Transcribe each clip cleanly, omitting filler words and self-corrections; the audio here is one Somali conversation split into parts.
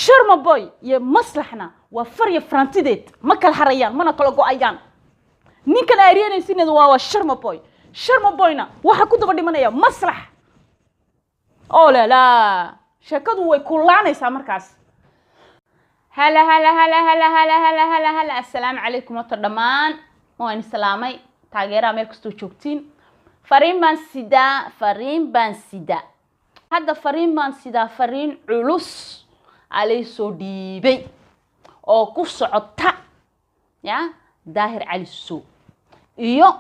sharma boy iyo maslaxna waa farya frantideed ma kala harayaan mana kala go'ayaan ninkan aariyanaysiinada waa sharma boyna waxa ku daba dhimanaya maslax oo la shakadu way kulaanaysaa markaas هلا السلام عليكم وتردمان وين سلامي تاجرة ملكستو شوكتين فرين بان سيدا هذا فرين بان سيدا فرين علوس علي سوديبي أو كوسعتا يا داهر علي السو إيو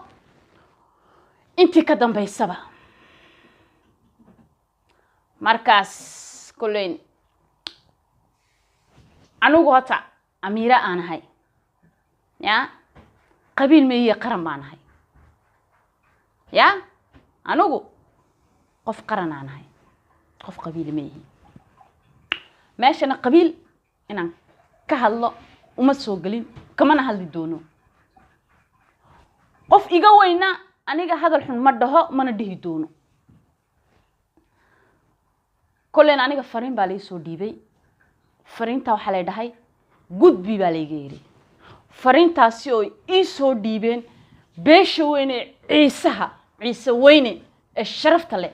انتي كدام بيسابا مركز كلين anugu hata amiira aan ahay ya qabiil meeyay qaran baan ahay ya anugu qof qaran aan ahay qof qabiil meeyay meeshana qabiil inaan ka hadlo uma soo galin kama hadli doono qof iga weyna aniga hadal xun ma dhaho mana dhihi doono kulleen aniga fariin baa la soo dhiibay fariinta waxa la dhahay gudbi baa laga yiri fariintaasi oo ii soo dhiibeen beesha weyne ciise weyne ee sharafta leh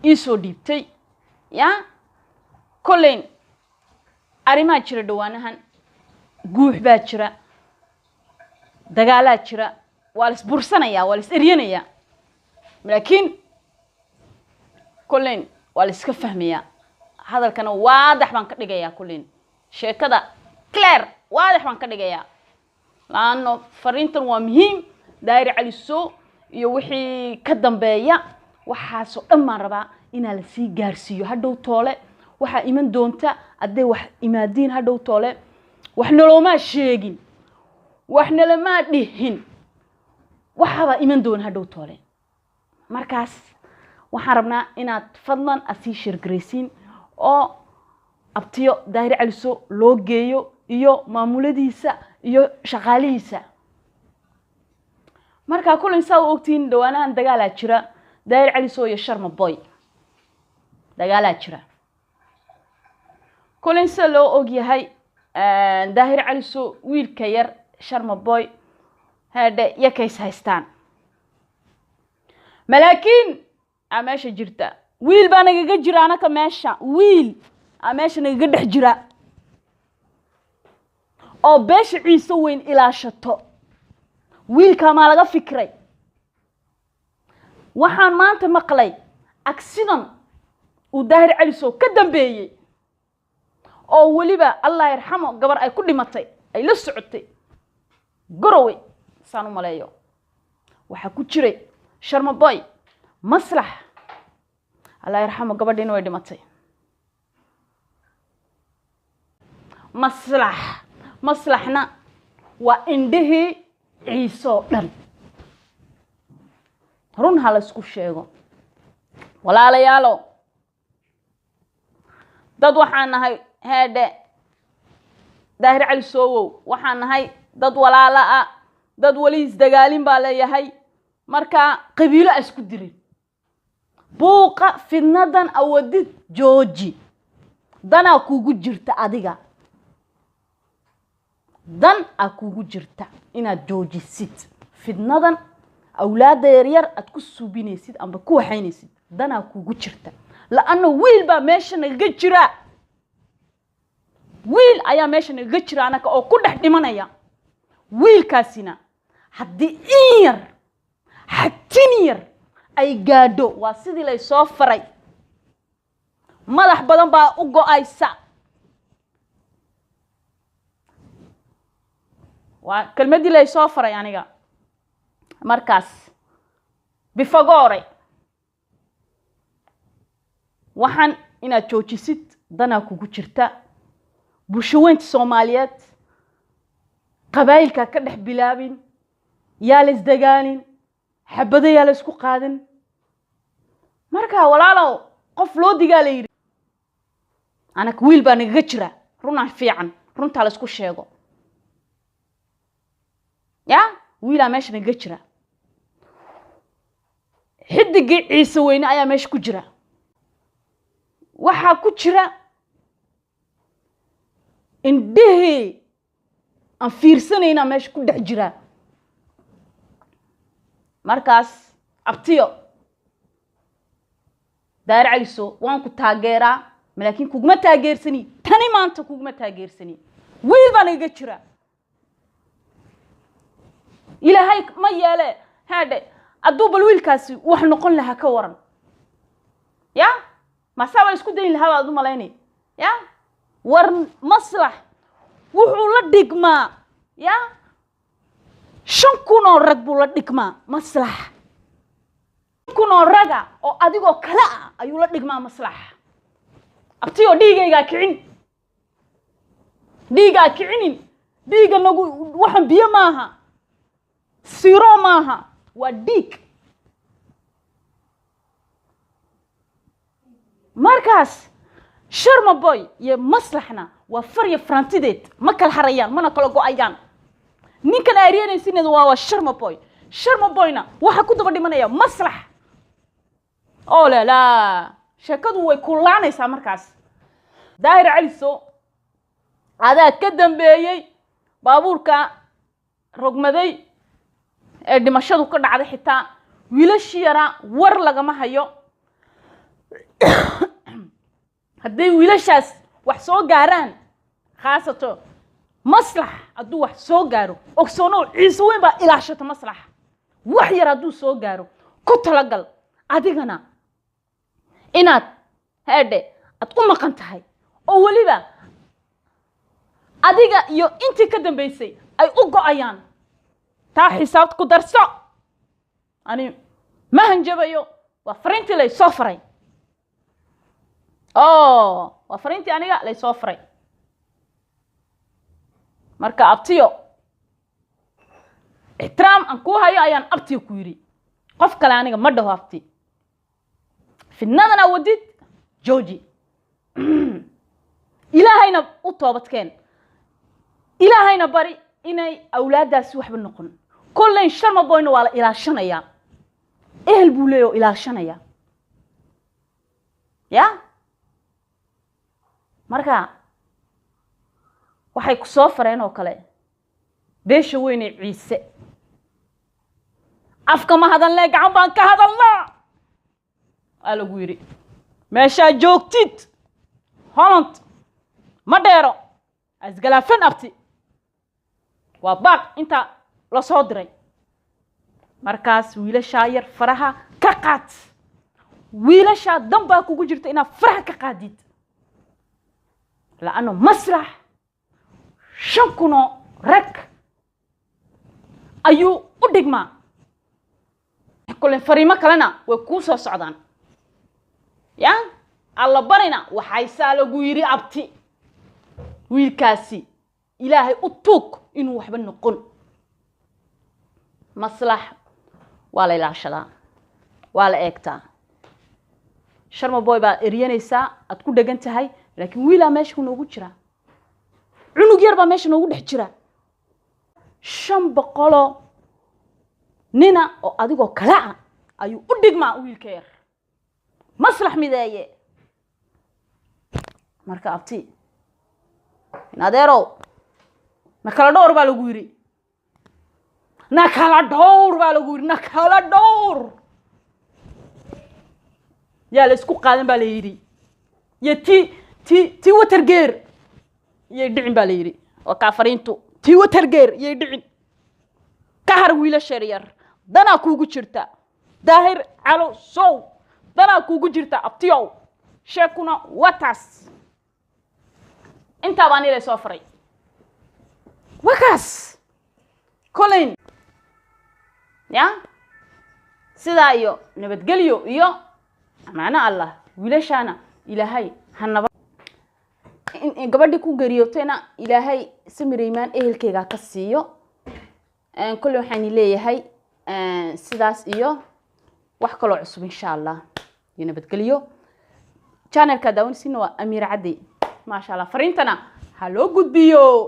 ii soo dhiibtay ya kulleen arimaa jira dhawaanahan guux baa jira dagaalaa jira waa la isbursanaya waa la is-eryanaya laakiin kulleen waa la iska fahmaya hadalkana waadax baan ka dhigayaa kulleen sheekada clear waadax baan ka dhigayaa laano fariintan waa muhiim daayir cali soo iyo wixii ka dambeeya waxa soo dhamaan rabaa ina la sii gaarsiyo hadhow toole waxa iman doonta aday wax imaadin hadhow toole wax noloma sheegin wax nalama dhihin waxa iman doon hadhow toole markaas waxaan rabnaa inaad fadlan asii shirgreysiin oo abtiyo daahir cali soo loo geeyo iyo maamuladiisa iyo shaqaalihiisa marka kulin saa ogtiin dhawaanahan dagaala jira daahir cali soo iyo sharma boy dagaala jira kulin saa loo og yahay daahir cali soo wiilka yar sharma boy hada yakays haystaan malaakiin ameesha jirta wiil baa naga jira anaka meesha wiil ameesha naga dhex jira oo beesha ciise weyn ilaashato wiilka ma laga fikray waxaan maanta maqlay accident uu daahir cali soo ka dambeeyay oo waliba Allah yarxamo gabar ay ku dhimatay ay la socotay gorowe saanu maleeyo waxa ku jiray sharma boy maslax الله يرحمه قبل way dhimatay maslaxna waa indhihi ciiso dhan run hal isku sheego walaalayaalo dad waxaan nahay heede daahir cali soo waxaan nahay dad walaala dad wali isdagaalin baa leeyahay marka qabiilo isku dirin buuqa fidnadan awadid jooji dana kugu jirta adiga dan akugu jirta inaad joojisid fidnadan awlaada yaryar aad ku suubinaysid amba ku waxaynaysid dana kugu jirta laana wiil baa meesha naga jira wiil ayaa meesha naga jira anaka oo ku dhex dhimanaya wiilkaasina haddii xatiniyar ay gaadho waa sidii la soo faray madax badan baa u go'aysa waa kelmadii la soo faray aniga markaas bifagore waxaan inaad joojisid dana kugu jirta bulshooyinka Soomaaliyeed qabaylka ka dhex bilaabin yaa la isdagaalin xabada yaa la isku qaadin marka walaalow qof loo digaalay anaka wiil baa naga jira runaan fiican runta la isku sheego ya wiila meesha naga jira xidigii ciise weyne ayaa meesha ku jira waxa ku jira indhihi aan fiirsanayna meesha ku dhex jira markaas abtiyo daahir calisow waan ku taageeraa laakiin kuguma taageersani tani maanta kuguma taageersani wiil baan iga jira ilaahay ma yeele haade aduu bal wiilkaasi wax noqon lahaa ka waran ya ma sabab isku dayn lahaa aad u maleynay ya war maslax wuxuu la dhigmaa ya 5,000 oo rag buu la dhigmaa maslax 5,000 oo raga oo adigoo kala ah ayuu la dhigmaa maslax abtiyo dhiigayga kicin dhiiga kicinin dhiiga nagu waxan biyo maaha siro maaha waa dhiig markaas sharma boy iyo maslaxna waa farya frantideed ma kala harayaan mana kala go'ayaan ninkan aariyanaysineed waa sharma boyna waxa ku daba dhimanaya maslax oo la sheekadu way kulaanaysaa markaas daahir calisow adaa ka dambeeyay baabuurka rogmaday ee dhimashadu ka dhacday xitaa wiilashii yara war lagama hayo hadday wiilashaas wax soo gaaraan khaasato maslax hadduu wax soo gaaro ogsoonow ciise weyn baa ilaashata maslax wax yar hadduu soo gaaro ku talagal adigana inaad haadhe aad u maqan tahay oo weliba adiga iyo intii ka dambaysay ay u go'ayaan taa xisaabta ku darso ani ma hanjabayo waa fariintii lay soo faray waa fariintii aniga lay soo faray marka abtiyo ixtiraam aan ku hayo ayaan abtiyo ku yiri qof kale aniga ma dhaho abti fidnadana wadid jooji ilaahayna u toobadkeen ilaahayna bari inay awlaadaasi waxba noqon kulleen sharma boyna waa la ilaashanaya ehel buu leeyo ilaashanaya ya marka waxay ku soo fareen oo kale beesha weyn ee ciise afka ma hadalnaa gacan baan ka hadalnaa alagu yiri meesha joogtid Holland ma dheero asgalaafan abti waa baaq inta la soo diray markaas wiilasha yar faraha ka qaad wiilasha damba kugu jirta ina faraha ka qaadid laano maslax 5,000 rag ayuu u dhigmaa kulleen fariimo kalena way ku soo socdaan ya alla barina waxay saalagu yiri abti wiilkaasi ilaahay u tuug inuu waxba noqon maslax waa la ilaashadaa waa la eegtaa sharma boy baa eriyanaysaa aad ku dhagan tahay laakiin wiilaa meesha ku noogu jira cunug yar baa meesha noogu dhex jira 500 nina oo adigoo kala ah ayuu u dhigmaa wiilka yar maslax mideeye marka abti nadeero nakala dhowr baa lagu yiri nakala dhowr yaa la isku qaadan baa la yiri ya ti watergeer yay dhicin baa la yiri oo ka fariintu ti watergeer yay dhicin ka har wiila shariyar dana kuugu jirta daahir calisow dana kuugu jirta abtiyow sheekuna watas inta baan ilaa soo faray wakas colin ya sida iyo nabadgelyo iyo amaana allah wiilashana ilaahay hanaba in gabadhi ku geeriyootayna ilaahay samireymaan ehelkeyga ka siiyo kulli waxaan leeyahay sidaas iyo wax kale oo cusub insha Allah iyo nabadgelyo channelka daawansiina waa Amir Cadi ma sha Allah fariintana ha loo gudbiyo